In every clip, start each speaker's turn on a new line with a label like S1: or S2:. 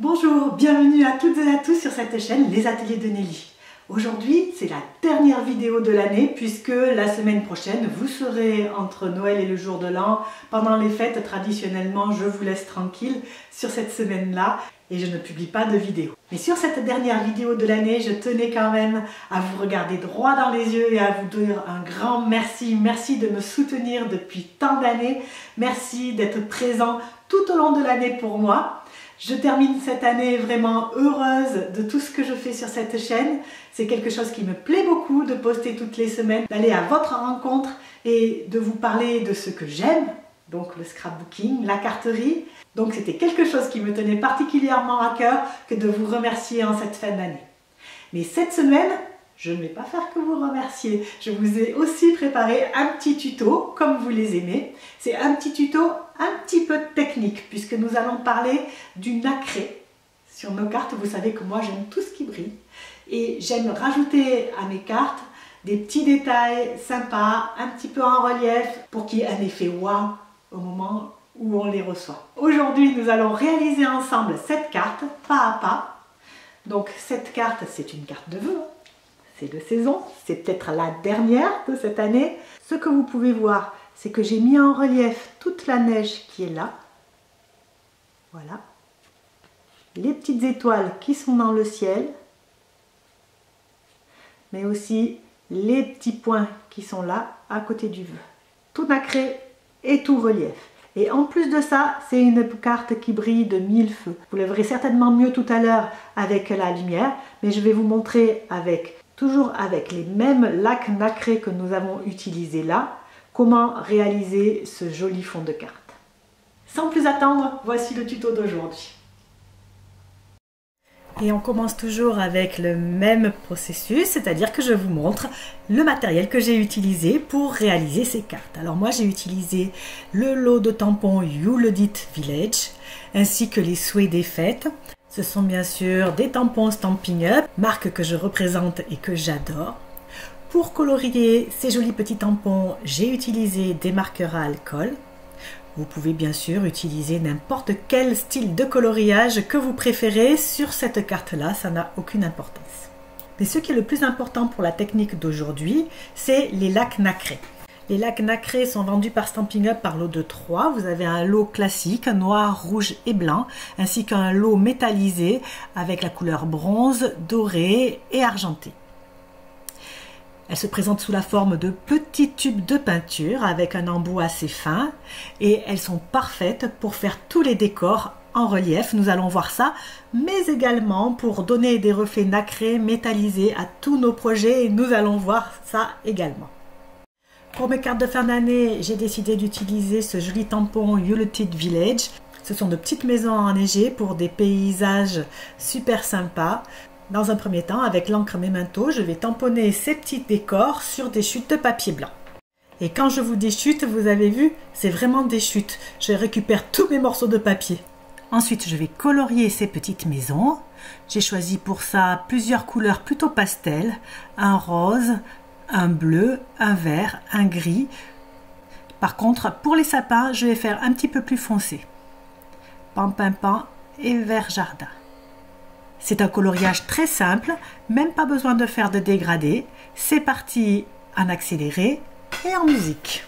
S1: Bonjour, bienvenue à toutes et à tous sur cette chaîne Les Ateliers de Nelly. Aujourd'hui, c'est la dernière vidéo de l'année puisque la semaine prochaine, vous serez entre Noël et le jour de l'an. Pendant les fêtes, traditionnellement, je vous laisse tranquille sur cette semaine-là et je ne publie pas de vidéo. Mais sur cette dernière vidéo de l'année, je tenais quand même à vous regarder droit dans les yeux et à vous dire un grand merci. Merci de me soutenir depuis tant d'années. Merci d'être présent tout au long de l'année pour moi. Je termine cette année vraiment heureuse de tout ce que je fais sur cette chaîne. C'est quelque chose qui me plaît beaucoup de poster toutes les semaines, d'aller à votre rencontre et de vous parler de ce que j'aime, donc le scrapbooking, la carterie. Donc c'était quelque chose qui me tenait particulièrement à cœur que de vous remercier en cette fin d'année. Mais cette semaine, je ne vais pas faire que vous remercier. Je vous ai aussi préparé un petit tuto, comme vous les aimez. C'est un petit tuto un petit peu technique, puisque nous allons parler du nacré sur nos cartes. Vous savez que moi, j'aime tout ce qui brille. Et j'aime rajouter à mes cartes des petits détails sympas, un petit peu en relief, pour qu'il y ait un effet waouh au moment où on les reçoit. Aujourd'hui, nous allons réaliser ensemble cette carte, pas à pas. Donc, cette carte, c'est une carte de vœux. C'est de saison, c'est peut-être la dernière de cette année. Ce que vous pouvez voir, c'est que j'ai mis en relief toute la neige qui est là. Voilà. Les petites étoiles qui sont dans le ciel. Mais aussi les petits points qui sont là, à côté du vœu. Tout nacré et tout relief. Et en plus de ça, c'est une carte qui brille de 1000 feux. Vous le verrez certainement mieux tout à l'heure avec la lumière, mais je vais vous montrer toujours avec les mêmes lacs nacrés que nous avons utilisés là, comment réaliser ce joli fond de carte. Sans plus attendre, voici le tuto d'aujourd'hui. Et on commence toujours avec le même processus, c'est-à-dire que je vous montre le matériel que j'ai utilisé pour réaliser ces cartes. Alors moi j'ai utilisé le lot de tampons You Love It Village, ainsi que les souhaits des fêtes. Ce sont bien sûr des tampons Stampin' Up, marque que je représente et que j'adore. Pour colorier ces jolis petits tampons, j'ai utilisé des marqueurs à alcool. Vous pouvez bien sûr utiliser n'importe quel style de coloriage que vous préférez sur cette carte-là, ça n'a aucune importance. Mais ce qui est le plus important pour la technique d'aujourd'hui, c'est les lacs nacrés. Les lacs nacrés sont vendus par Stampin' Up par lot de 3. Vous avez un lot classique, noir, rouge et blanc, ainsi qu'un lot métallisé avec la couleur bronze, doré et argenté. Elles se présentent sous la forme de petits tubes de peinture avec un embout assez fin et elles sont parfaites pour faire tous les décors en relief. Nous allons voir ça, mais également pour donner des reflets nacrés métallisés à tous nos projets et nous allons voir ça également. Pour mes cartes de fin d'année, j'ai décidé d'utiliser ce joli tampon You Love It Village. Ce sont de petites maisons enneigées pour des paysages super sympas. Dans un premier temps, avec l'encre Memento, je vais tamponner ces petits décors sur des chutes de papier blanc. Et quand je vous dis chutes, vous avez vu, c'est vraiment des chutes. Je récupère tous mes morceaux de papier. Ensuite, je vais colorier ces petites maisons. J'ai choisi pour ça plusieurs couleurs plutôt pastel, un rose, un bleu, un vert, un gris. Par contre, pour les sapins, je vais faire un petit peu plus foncé. Pan et vert jardin. C'est un coloriage très simple, même pas besoin de faire de dégradé. C'est parti en accéléré et en musique.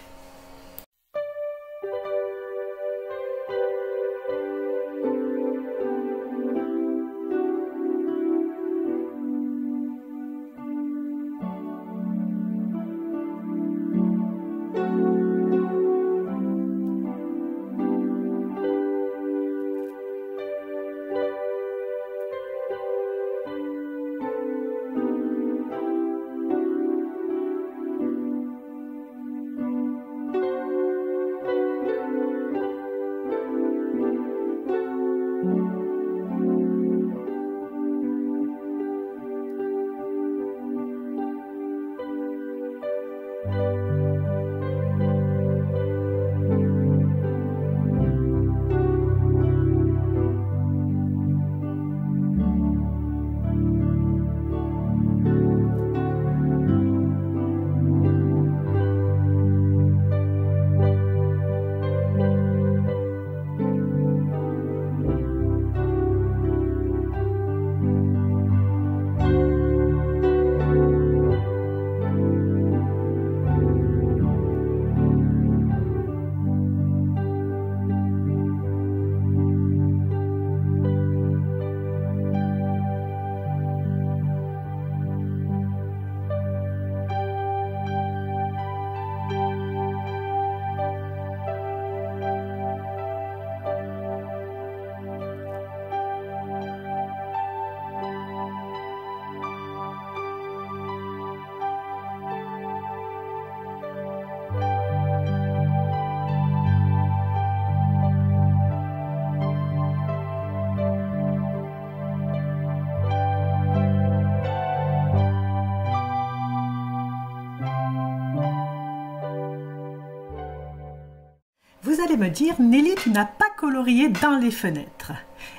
S1: allez me dire, Nelly, tu n'as pas colorié dans les fenêtres.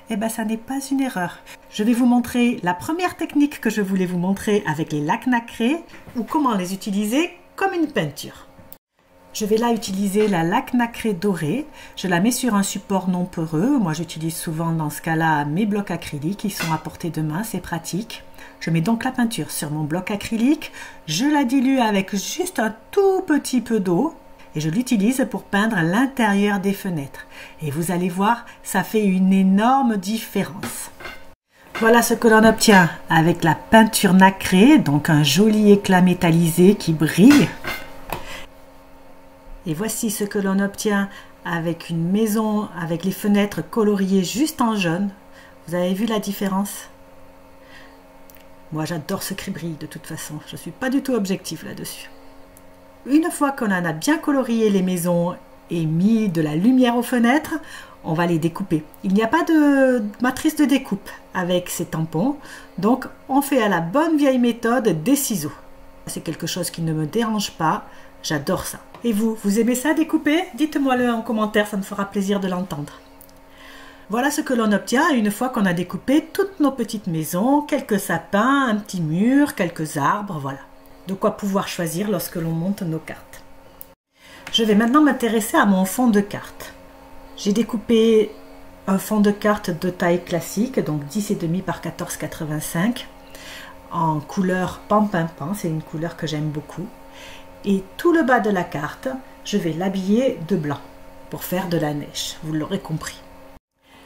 S1: Eh bien, ça n'est pas une erreur. Je vais vous montrer la première technique que je voulais vous montrer avec les lacs nacrés ou comment les utiliser comme une peinture. Je vais là utiliser la laque nacrée dorée. Je la mets sur un support non poreux. Moi, j'utilise souvent dans ce cas-là mes blocs acryliques. Ils sont à portée de main, c'est pratique. Je mets donc la peinture sur mon bloc acrylique. Je la dilue avec juste un tout petit peu d'eau. Et je l'utilise pour peindre l'intérieur des fenêtres. Et vous allez voir, ça fait une énorme différence. Voilà ce que l'on obtient avec la peinture nacrée, donc un joli éclat métallisé qui brille. Et voici ce que l'on obtient avec une maison avec les fenêtres coloriées juste en jaune. Vous avez vu la différence? Moi j'adore ce cribris de toute façon, je ne suis pas du tout objective là-dessus. Une fois qu'on en a bien colorié les maisons et mis de la lumière aux fenêtres, on va les découper. Il n'y a pas de matrice de découpe avec ces tampons, donc on fait à la bonne vieille méthode des ciseaux. C'est quelque chose qui ne me dérange pas, j'adore ça. Et vous aimez ça découper? Dites-moi-le en commentaire, ça me fera plaisir de l'entendre. Voilà ce que l'on obtient une fois qu'on a découpé toutes nos petites maisons, quelques sapins, un petit mur, quelques arbres, voilà. De quoi pouvoir choisir lorsque l'on monte nos cartes. Je vais maintenant m'intéresser à mon fond de carte. J'ai découpé un fond de carte de taille classique, donc 10,5 par 14,85, en couleur pan-pin-pan, c'est une couleur que j'aime beaucoup. Et tout le bas de la carte, je vais l'habiller de blanc pour faire de la neige, vous l'aurez compris.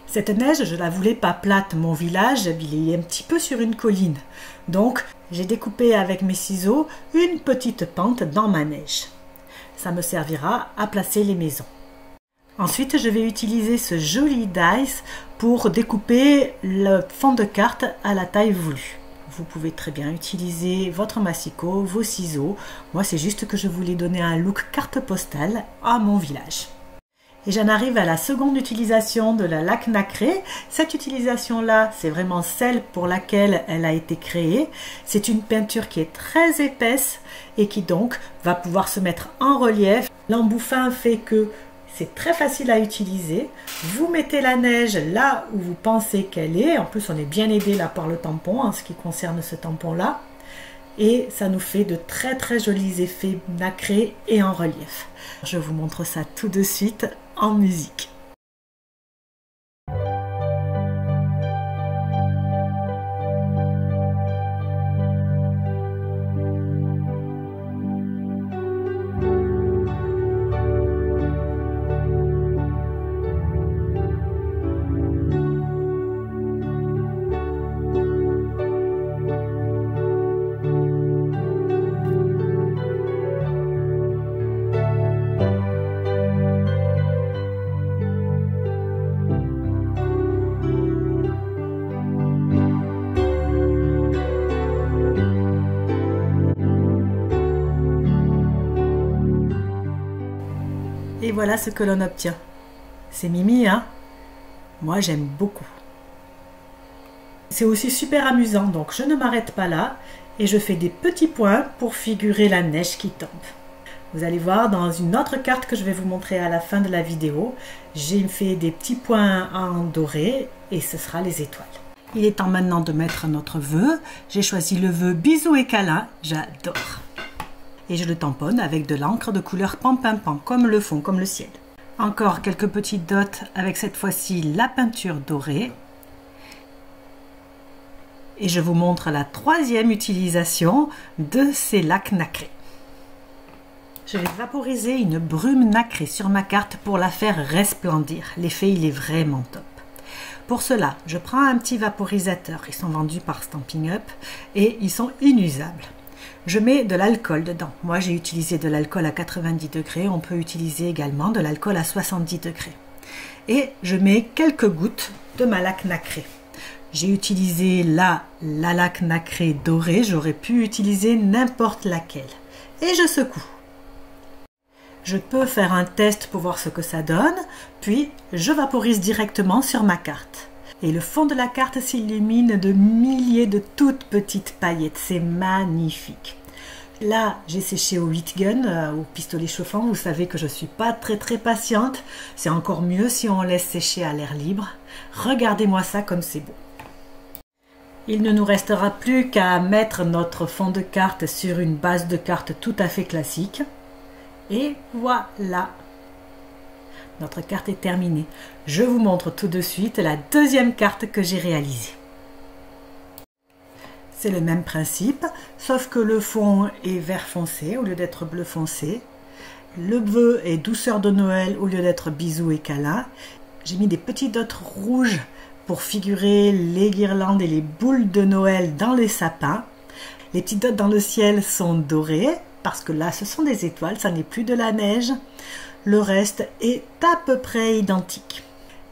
S1: Cette neige, je ne la voulais pas plate, mon village, il est un petit peu sur une colline. Donc, j'ai découpé avec mes ciseaux une petite pente dans ma neige. Ça me servira à placer les maisons. Ensuite, je vais utiliser ce joli dice pour découper le fond de carte à la taille voulue. Vous pouvez très bien utiliser votre massicot, vos ciseaux. Moi, c'est juste que je voulais donner un look carte postale à mon village. Et j'en arrive à la seconde utilisation de la laque nacrée. Cette utilisation-là, c'est vraiment celle pour laquelle elle a été créée. C'est une peinture qui est très épaisse et qui donc va pouvoir se mettre en relief. L'embout fin fait que c'est très facile à utiliser. Vous mettez la neige là où vous pensez qu'elle est. En plus, on est bien aidé là par le tampon en ce qui concerne ce tampon-là. Et ça nous fait de très très jolis effets nacrés et en relief. Je vous montre ça tout de suite en musique. Et voilà ce que l'on obtient. C'est mimi, hein? Moi, j'aime beaucoup. C'est aussi super amusant, donc je ne m'arrête pas là et je fais des petits points pour figurer la neige qui tombe. Vous allez voir dans une autre carte que je vais vous montrer à la fin de la vidéo, j'ai fait des petits points en doré et ce sera les étoiles. Il est temps maintenant de mettre notre vœu. J'ai choisi le vœu bisous et câlins, j'adore. Et je le tamponne avec de l'encre de couleur pan-pin-pan, comme le fond, comme le ciel. Encore quelques petites dots avec cette fois-ci la peinture dorée. Et je vous montre la troisième utilisation de ces lacs nacrés. Je vais vaporiser une brume nacrée sur ma carte pour la faire resplendir. L'effet, il est vraiment top. Pour cela, je prends un petit vaporisateur. Ils sont vendus par Stampin' Up et ils sont inusables. Je mets de l'alcool dedans. Moi, j'ai utilisé de l'alcool à 90 degrés. On peut utiliser également de l'alcool à 70 degrés. Et je mets quelques gouttes de ma laque nacrée. J'ai utilisé là la laque nacrée dorée. J'aurais pu utiliser n'importe laquelle. Et je secoue. Je peux faire un test pour voir ce que ça donne. Puis, je vaporise directement sur ma carte. Et le fond de la carte s'illumine de milliers de toutes petites paillettes. C'est magnifique. Là, j'ai séché au 8 gun, au pistolet chauffant. Vous savez que je ne suis pas très patiente. C'est encore mieux si on laisse sécher à l'air libre. Regardez-moi ça comme c'est beau. Il ne nous restera plus qu'à mettre notre fond de carte sur une base de carte tout à fait classique. Et voilà, notre carte est terminée. Je vous montre tout de suite la deuxième carte que j'ai réalisée. C'est le même principe, sauf que le fond est vert foncé au lieu d'être bleu foncé. Le bleu est douceur de Noël au lieu d'être bisous et câlins. J'ai mis des petits dots rouges pour figurer les guirlandes et les boules de Noël dans les sapins. Les petits dots dans le ciel sont dorés, parce que là ce sont des étoiles, ça n'est plus de la neige. Le reste est à peu près identique.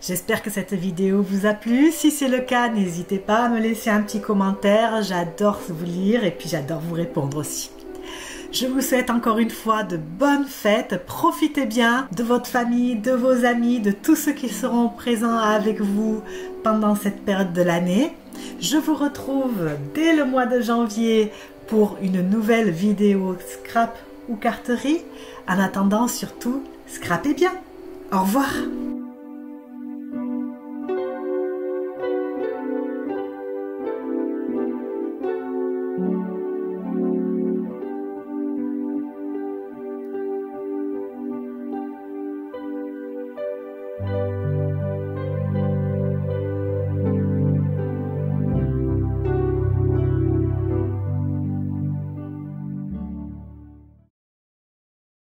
S1: J'espère que cette vidéo vous a plu. Si c'est le cas, n'hésitez pas à me laisser un petit commentaire. J'adore vous lire et puis j'adore vous répondre aussi. Je vous souhaite encore une fois de bonnes fêtes. Profitez bien de votre famille, de vos amis, de tous ceux qui seront présents avec vous pendant cette période de l'année. Je vous retrouve dès le mois de janvier pour une nouvelle vidéo scrap ou carterie. En attendant, surtout, scrapez bien. Au revoir.